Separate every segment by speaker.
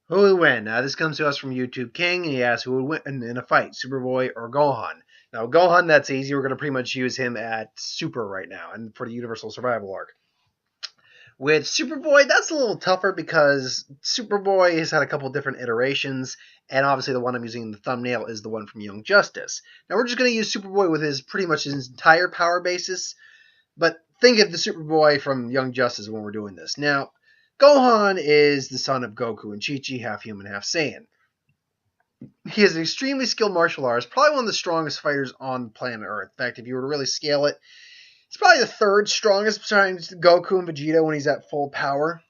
Speaker 1: Who would win? This comes to us from YouTube King, and he asks who would win in a fight, SuperBoy or Gohan. Now, Gohan, that's easy. We're going to pretty much use him at Super right now, and for the Universal Survival arc. With SuperBoy, that's a little tougher because SuperBoy has had a couple different iterations, and obviously the one I'm using in the thumbnail is the one from Young Justice. Now, we're just going to use SuperBoy with his pretty much his entire power basis, but think of the Superboy from Young Justice when we're doing this. Now, Gohan is the son of Goku and Chi-Chi, half human, half Saiyan. He is an extremely skilled martial artist, probably one of the strongest fighters on planet Earth. In fact, if you were to really scale it, he's probably the third strongest besides Goku and Vegeta when he's at full power.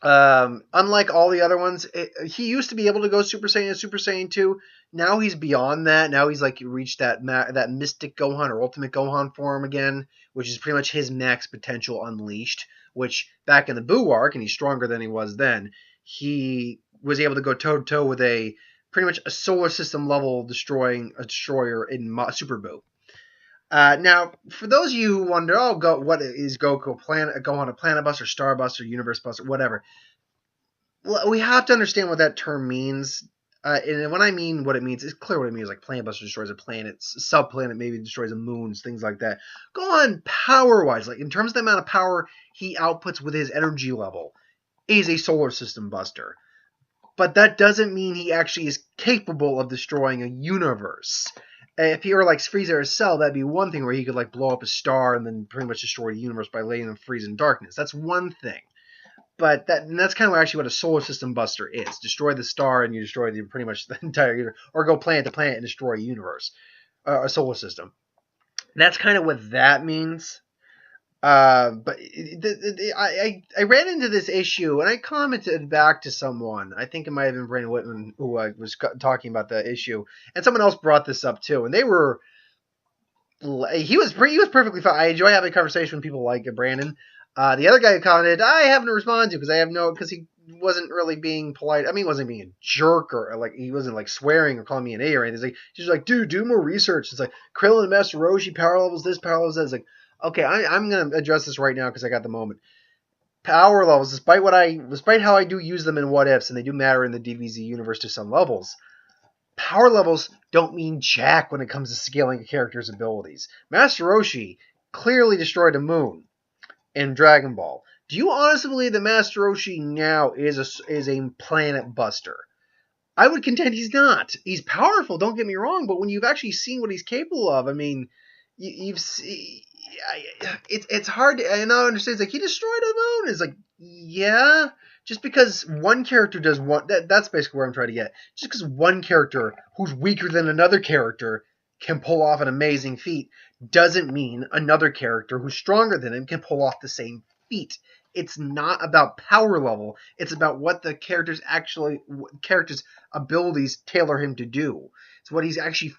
Speaker 1: Unlike all the other ones, he used to be able to go Super Saiyan and Super Saiyan 2. Now he's beyond that. Now he's like reached that Mystic Gohan or Ultimate Gohan form again, which is pretty much his max potential unleashed. Which back in the Buu arc, and he's stronger than he was then, he was able to go toe to toe with a pretty much a solar system level destroyer in Super Buu. Now, for those of you who wonder, what is Goku? Gohan a Planet Buster, Star Buster, Universe Buster, whatever. Well, we have to understand what that term means. And when I mean what it means, it's clear what it means. Like Planet Buster destroys a planet, subplanet maybe destroys a moons, things like that. Gohan, power-wise, like in terms of the amount of power he outputs with his energy level, is a solar system buster. But that doesn't mean he actually is capable of destroying a universe. If he were like Frieza or Cell, that'd be one thing where he could like blow up a star and then pretty much destroy the universe by letting them freeze in darkness. That's one thing. But that's kind of actually what a solar system buster is. Destroy the star and you destroy pretty much the entire universe. Or go planet to planet and destroy a universe. A solar system. That's kind of what that means. But I ran into this issue and I commented back to someone. I think it might have been Brandon Whitman who was talking about the issue, and someone else brought this up too. And he was perfectly fine. I enjoy having a conversation with people like Brandon. The other guy who commented, I haven't responded to because he wasn't really being polite. I mean, he wasn't being a jerk or like he wasn't like swearing or calling me an A or anything. He's like, dude, do more research. It's like Krillin and Master Roshi power levels this, power levels that. It's like, okay, I'm going to address this right now because I got the moment. Power levels, despite how I do use them in What Ifs, and they do matter in the DBZ universe to some levels, power levels don't mean jack when it comes to scaling a character's abilities. Master Roshi clearly destroyed a moon in Dragon Ball. Do you honestly believe that Master Roshi now is a planet buster? I would contend he's not. He's powerful, don't get me wrong, but when you've actually seen what he's capable of, I mean, it's hard to, and I understand it's like he destroyed a moon. It's like, yeah, just because one character does one, that's basically where I'm trying to get. Just because one character who's weaker than another character can pull off an amazing feat doesn't mean another character who's stronger than him can pull off the same feat. It's not about power level. It's about what the character's abilities tailor him to do. It's what he's actually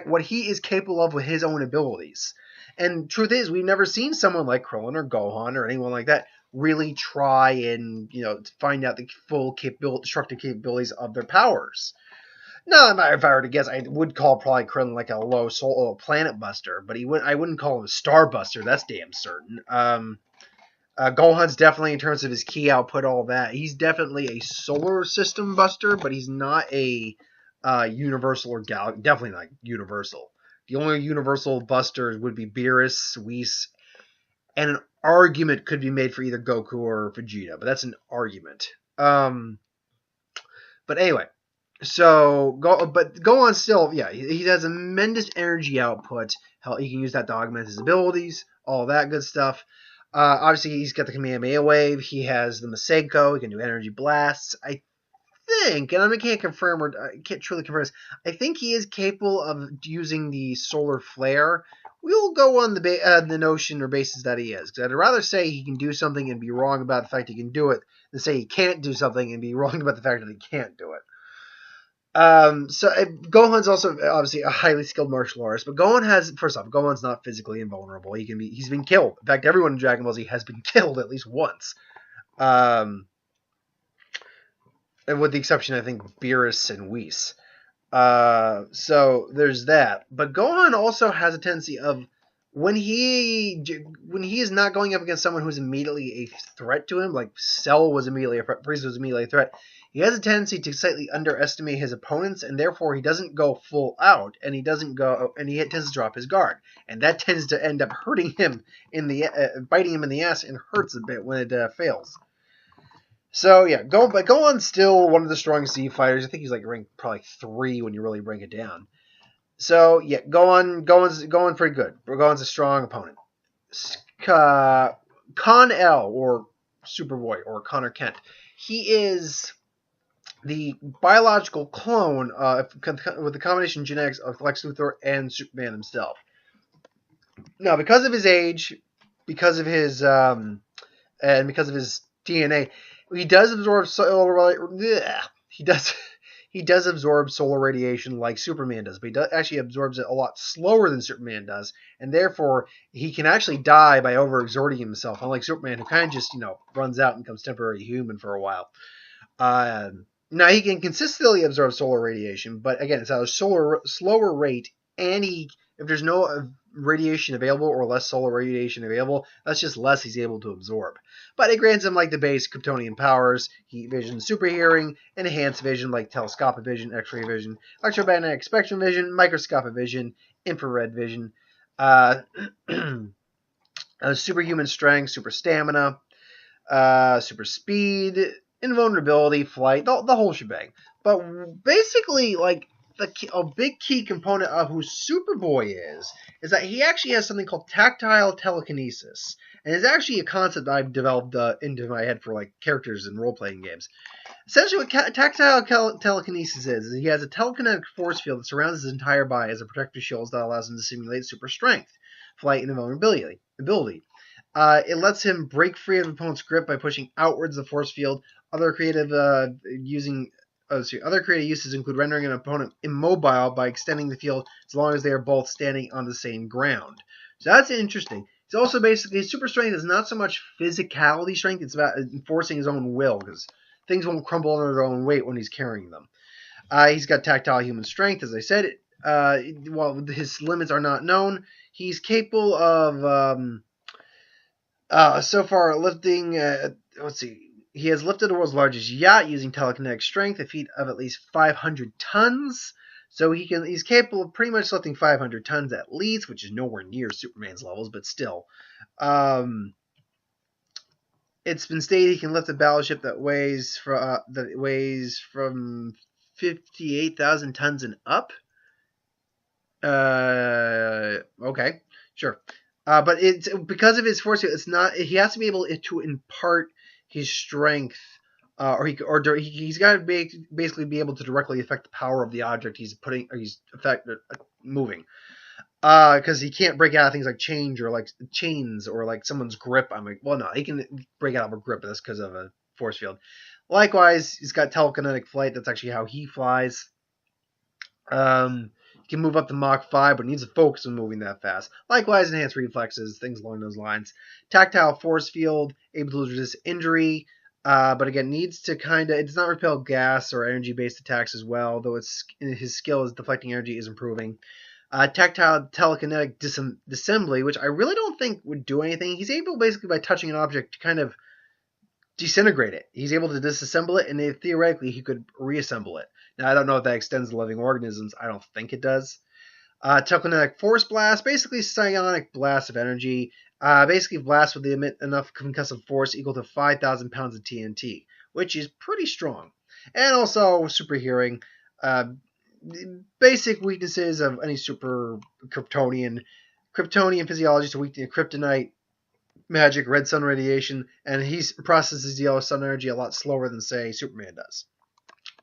Speaker 1: what he is capable of with his own abilities. And truth is, we've never seen someone like Krillin or Gohan or anyone like that really try and find out the full destructive capabilities of their powers. No, if I were to guess, I would call probably Krillin like a low planet buster, but I wouldn't call him a star buster. That's damn certain. Gohan's definitely, in terms of his ki output, all that, he's definitely a solar system buster, but he's not a universal or definitely not universal. The only universal busters would be Beerus, Whis, and an argument could be made for either Goku or Vegeta, but that's an argument. But anyway, but Gohan still, yeah, he has a tremendous energy output. Hell, he can use that to augment his abilities, all that good stuff. Obviously, he's got the Kamehameha Wave. He has the Masenko. He can do energy blasts. I think, and I can't confirm or I can't truly confirm this, I think he is capable of using the solar flare. We'll go on the notion or basis that he is, because I'd rather say he can do something and be wrong about the fact he can do it than say he can't do something and be wrong about the fact that he can't do it. Gohan's also obviously a highly skilled martial artist, but Gohan's not physically invulnerable. He's been killed. In fact, everyone in Dragon Ball Z has been killed at least once. And with the exception, I think, Beerus and Whis. So there's that. But Gohan also has a tendency of when he is not going up against someone who's immediately a threat to him, like Cell was immediately a threat, Frieza was immediately a threat, he has a tendency to slightly underestimate his opponents, and therefore he doesn't go full out, and he tends to drop his guard, and that tends to end up hurting him biting him in the ass, and hurts a bit when it fails. So yeah, Gohan's still one of the strongest Z fighters. I think he's like ranked probably 3 when you really break it down. So yeah, Gohan's pretty good. Gohan's a strong opponent. Con L, or Superboy, or Connor Kent. He is the biological clone with the combination genetics of Lex Luthor and Superman himself. Now, because of his age, because of his and because of his DNA, he does absorb he does absorb solar radiation like Superman does, but he actually absorbs it a lot slower than Superman does, and therefore he can actually die by overexerting himself, unlike Superman, who kind of just runs out and becomes temporarily human for a while. Now he can consistently absorb solar radiation, but again, it's at a slower rate, and if there's no radiation available or less solar radiation available, that's just less he's able to absorb. But it grants him like the base Kryptonian powers: heat vision, super hearing, enhanced vision like telescopic vision, X-ray vision, electromagnetic spectrum vision, microscopic vision, infrared vision, superhuman strength, super stamina, super speed, invulnerability, flight, the whole shebang. But basically, like, a big key component of who Superboy is that he actually has something called tactile telekinesis. And it's actually a concept I've developed into my head for like characters in role-playing games. Essentially, what tactile telekinesis is he has a telekinetic force field that surrounds his entire body as a protective shield that allows him to simulate super strength, flight, and invulnerability. It lets him break free of the opponent's grip by pushing outwards the force field. Other creative uses include rendering an opponent immobile by extending the field as long as they are both standing on the same ground. So that's interesting. It's also basically super strength is not so much physicality strength; it's about enforcing his own will, because things won't crumble under their own weight when he's carrying them. He's got tactile human strength, as I said. While his limits are not known, he's capable of so far lifting. Let's see. He has lifted the world's largest yacht using telekinetic strength, a feat of at least 500 tons. So he's capable of pretty much lifting 500 tons at least, which is nowhere near Superman's levels, but still. It's been stated he can lift a battleship that weighs from 58,000 tons and up. Okay, sure. But it's because of his force. It's not. He has to be able to impart his strength, he's got to basically be able to directly affect the power of the object he's moving. Because he can't break out of things like chains or like someone's grip. I'm like, well, no, he can break out of a grip, but that's because of a force field. Likewise, he's got telekinetic flight. That's actually how he flies. He can move up to Mach 5, but needs to focus on moving that fast. Likewise, enhanced reflexes, things along those lines. Tactile force field, able to resist injury, but again, needs to it does not repel gas or energy-based attacks as well, though his skill as deflecting energy is improving. Tactile telekinetic disassembly, which I really don't think would do anything. He's able, basically, by touching an object, to kind of disintegrate it. He's able to disassemble it, and theoretically, he could reassemble it. Now, I don't know if that extends to living organisms. I don't think it does. Telekinetic force blast, basically psionic blast of energy. Basically blasts would emit enough concussive force equal to 5,000 pounds of TNT, which is pretty strong. And also super hearing. Basic weaknesses of any super Kryptonian. Kryptonian physiology is weak to kryptonite, magic, red sun radiation, and he processes the yellow sun energy a lot slower than, say, Superman does.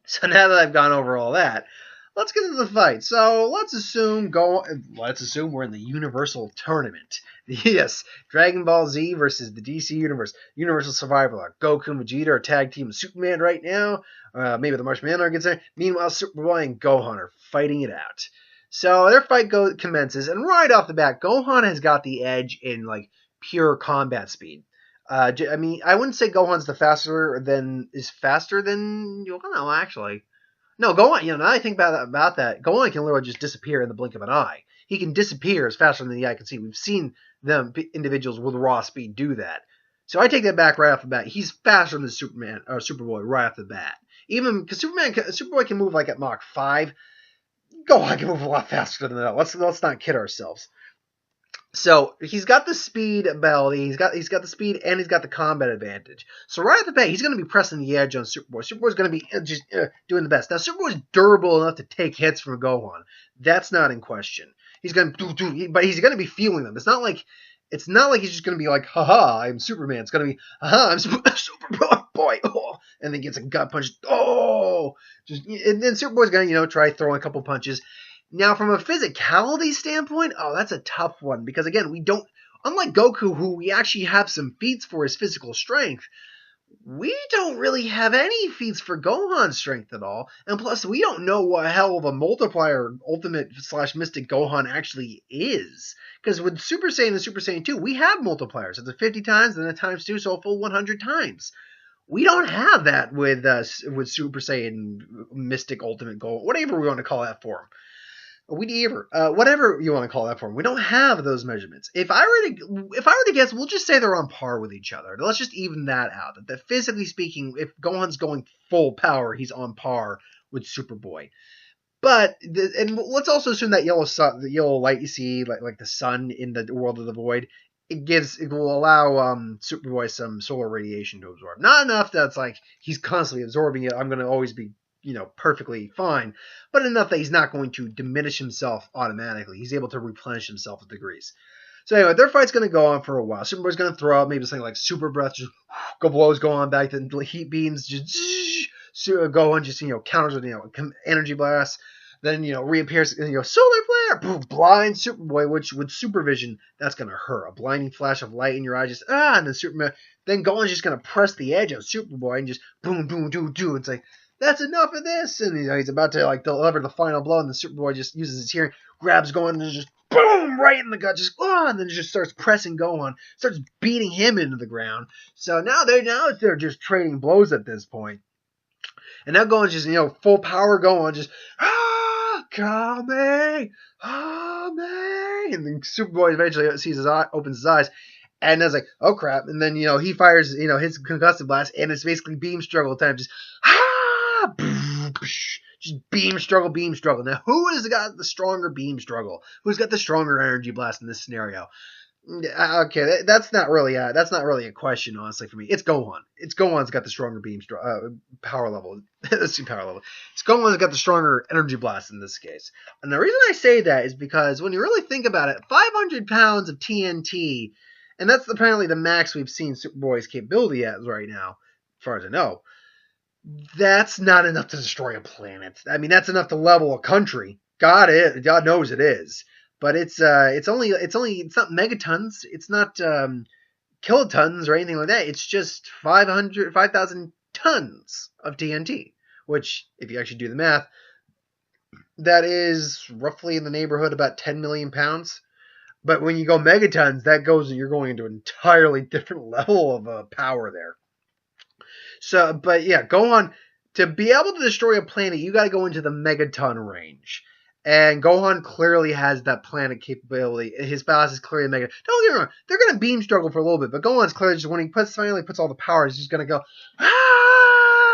Speaker 1: So now that I've gone over all that, let's get into the fight. So let's assume we're in the Universal Tournament. Yes, Dragon Ball Z versus the DC Universe. Universal Survival. Goku and Vegeta are tag team with Superman right now. Maybe the Martian Manhunter gets there. Meanwhile, Superboy and Gohan are fighting it out. So their fight commences, and right off the bat, Gohan has got the edge in like pure combat speed. I wouldn't say Gohan's faster than Gohan, actually. No, Gohan, now I think about that, Gohan can literally just disappear in the blink of an eye. he can disappear as faster than the eye can see. We've seen them individuals with raw speed do that. So I take that back right off the bat. He's faster than Superman or Superboy right off the bat. Even because Superboy can move like at Mach 5. Gohan can move a lot faster than that. Let's not kid ourselves. So he's got the speed ability, he's got the speed, and he's got the combat advantage. So right at the bat, he's going to be pressing the edge on Superboy. Superboy's going to be just doing the best. Now Superboy's durable enough to take hits from Gohan. That's not in question. He's going to but he's going to be feeling them. It's not like he's just going to be like, haha, I'm Superman. It's going to be, haha, I'm Superboy. Oh, and then gets a gut punch. Oh, and then Superboy's going to try throwing a couple punches. Now, from a physicality standpoint, that's a tough one. Because, again, unlike Goku, who we actually have some feats for his physical strength, we don't really have any feats for Gohan's strength at all. And plus, we don't know what hell of a multiplier Ultimate/Mystic Gohan actually is. Because with Super Saiyan and Super Saiyan 2, we have multipliers. It's a 50 times, then a times 2, so a full 100 times. We don't have that with Super Saiyan Mystic Ultimate Gohan, whatever we want to call that form. Whatever you want to call that form. We don't have those measurements. If I were to guess, we'll just say they're on par with each other. Let's just even that out. That physically speaking, if Gohan's going full power, he's on par with Superboy. But and let's also assume that the yellow light you see, like the sun in the world of the void, it will allow Superboy some solar radiation to absorb. Not enough that's like he's constantly absorbing it. I'm going to always be perfectly fine, but enough that he's not going to diminish himself automatically. He's able to replenish himself with degrees. So anyway, their fight's going to go on for a while. Superboy's going to throw out maybe something like super breath, just blows Gohan back, then heat beams, just Gohan just counters with energy blast, then reappears, solar flare, boom, blind Superboy, which with supervision that's going to hurt. A blinding flash of light in your eye, just and then Gohan's just going to press the edge of Superboy and just boom, boom, do. It's like, that's enough of this, and he's about to deliver the final blow, and the Superboy just uses his hearing, grabs Gohan, and just boom right in the gut, and then just starts pressing Gohan, starts beating him into the ground. So now they're just trading blows at this point, and now Gohan's just full power Gohan, just Kame, and then Superboy eventually opens his eyes. And I was like, oh crap! And then he fires his concussive blast, and it's basically beam struggle time, just just beam struggle. Now, who has got the stronger beam struggle? Who's got the stronger energy blast in this scenario? Okay, that's not really a question, honestly, for me. It's Gohan. Gohan's got the stronger power level. Let's see, power level. It's Gohan's got the stronger energy blast in this case. And the reason I say that is because when you really think about it, 500 pounds of TNT, and that's apparently the max we've seen Superboy's capability at right now, as far as I know. That's not enough to destroy a planet. I mean, that's enough to level a country. God knows it is. But it's not megatons. It's not kilotons or anything like that. It's just 5,000 tons of TNT. Which, if you actually do the math, that is roughly in the neighborhood about 10 million pounds. But when you go megatons, you're going into an entirely different level of power there. So, but yeah, Gohan, to be able to destroy a planet, you got to go into the megaton range. And Gohan clearly has that planet capability. His blast is clearly a megaton. Don't get me wrong, they're going to beam struggle for a little bit, but Gohan's clearly just, when he finally puts all the power, he's just going to go,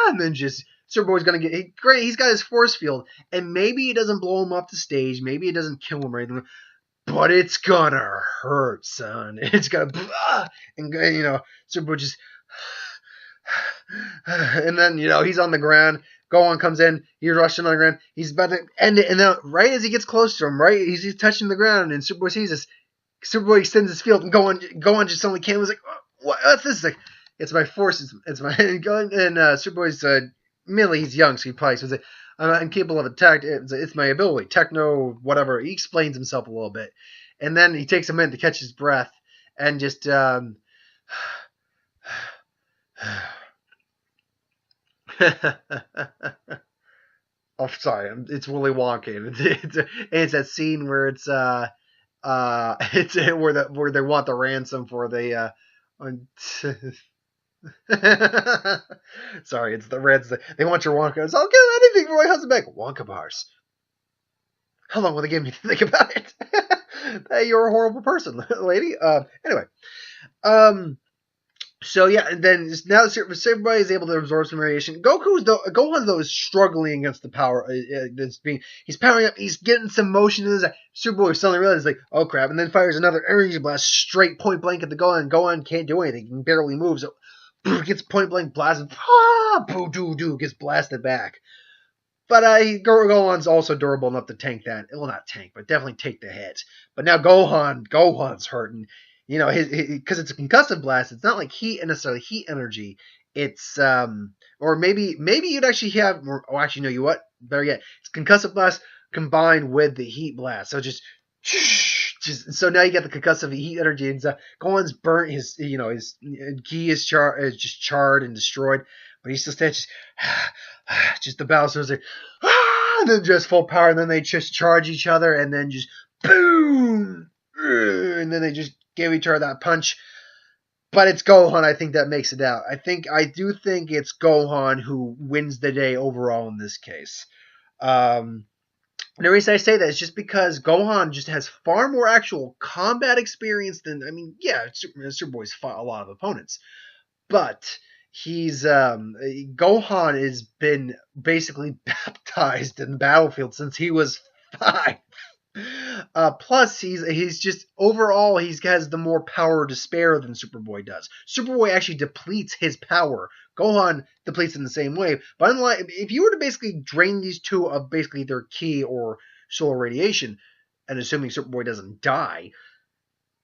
Speaker 1: and then just, Superboy's going to get, great, he's got his force field, and maybe it doesn't blow him off the stage, maybe it doesn't kill him or anything, but it's going to hurt, son. It's going to, and Superboy just, and then he's on the ground. Gohan comes in, he's rushing on the ground, he's about to end it, and then right as he gets close to him, right, he's touching the ground, and Superboy sees this. Superboy extends his field, and Gohan just suddenly came, was like, what's this? Like, it's my force, it's my, and Superboy's admittedly he's young, so he probably says, I'm incapable of attack, it's my ability, techno, whatever. He explains himself a little bit, and then he takes a minute to catch his breath, and just oh, sorry, it's Willy Wonka. It's that scene where it's where they want the ransom for the sorry, it's the Reds. They want your Wonka. It's, I'll get anything for my husband back. Wonka bars. How long will they give me to think about it? Hey, you're a horrible person, lady. Anyway. Um, So yeah, and then now everybody is able to absorb some radiation. Gohan though is struggling against the power that's being. He's powering up. He's getting some motion in his eye. Superboy suddenly realizes like, oh crap, and then fires another energy blast straight point blank at the Gohan. Gohan can't do anything. He can barely move. So gets point blank blasted. Boo doo doo gets blasted back. But Gohan's also durable enough to tank that. Well, not tank, but definitely take the hit. But now Gohan's hurting. You know, because it's a concussive blast. It's not like heat and necessarily heat energy. It's or maybe you'd actually have. Oh, actually, no. You what? Better yet, it's concussive blast combined with the heat blast. So just so now you get the concussive heat energy, and Gohan's burnt. His ki is just charred and destroyed, but he still stands. Just the battle starts like, and then just full power, and then they just charge each other, and then just boom, and then they just give each other that punch. But it's Gohan, I think, that makes it out. I do think it's Gohan who wins the day overall in this case. The reason I say that is just because Gohan just has far more actual combat experience than, I mean, yeah, Superboy's fought a lot of opponents, but he's Gohan has been basically baptized in the battlefield since he was 5. Plus, he's just overall he has the more power to spare than Superboy does. Superboy actually depletes his power. Gohan depletes in the same way. But unlike if you were to basically drain these two of basically their ki or solar radiation, and assuming Superboy doesn't die,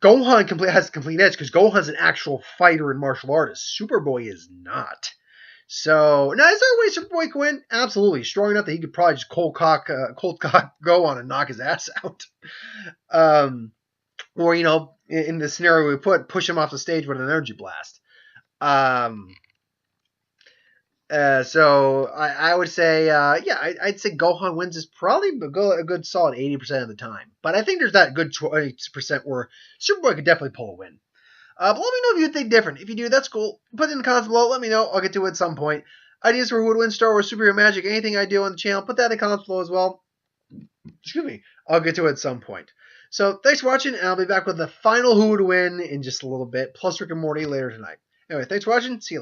Speaker 1: Gohan has a complete edge because Gohan's an actual fighter and martial artist. Superboy is not. So now is there a way Superboy can win? Absolutely, strong enough that he could probably just cold cock Gohan and knock his ass out. Or in the scenario we push him off the stage with an energy blast. So I would say, I'd say Gohan wins is probably a good solid 80% of the time. But I think there's that good 20% where Superboy could definitely pull a win. But let me know if you think different. If you do, that's cool. Put it in the comments below. Let me know. I'll get to it at some point. Ideas for who would win Star Wars Superhero Magic, anything I do on the channel, put that in the comments below as well. Excuse me. I'll get to it at some point. So thanks for watching, and I'll be back with the final who would win in just a little bit, plus Rick and Morty later tonight. Anyway, thanks for watching. See you later.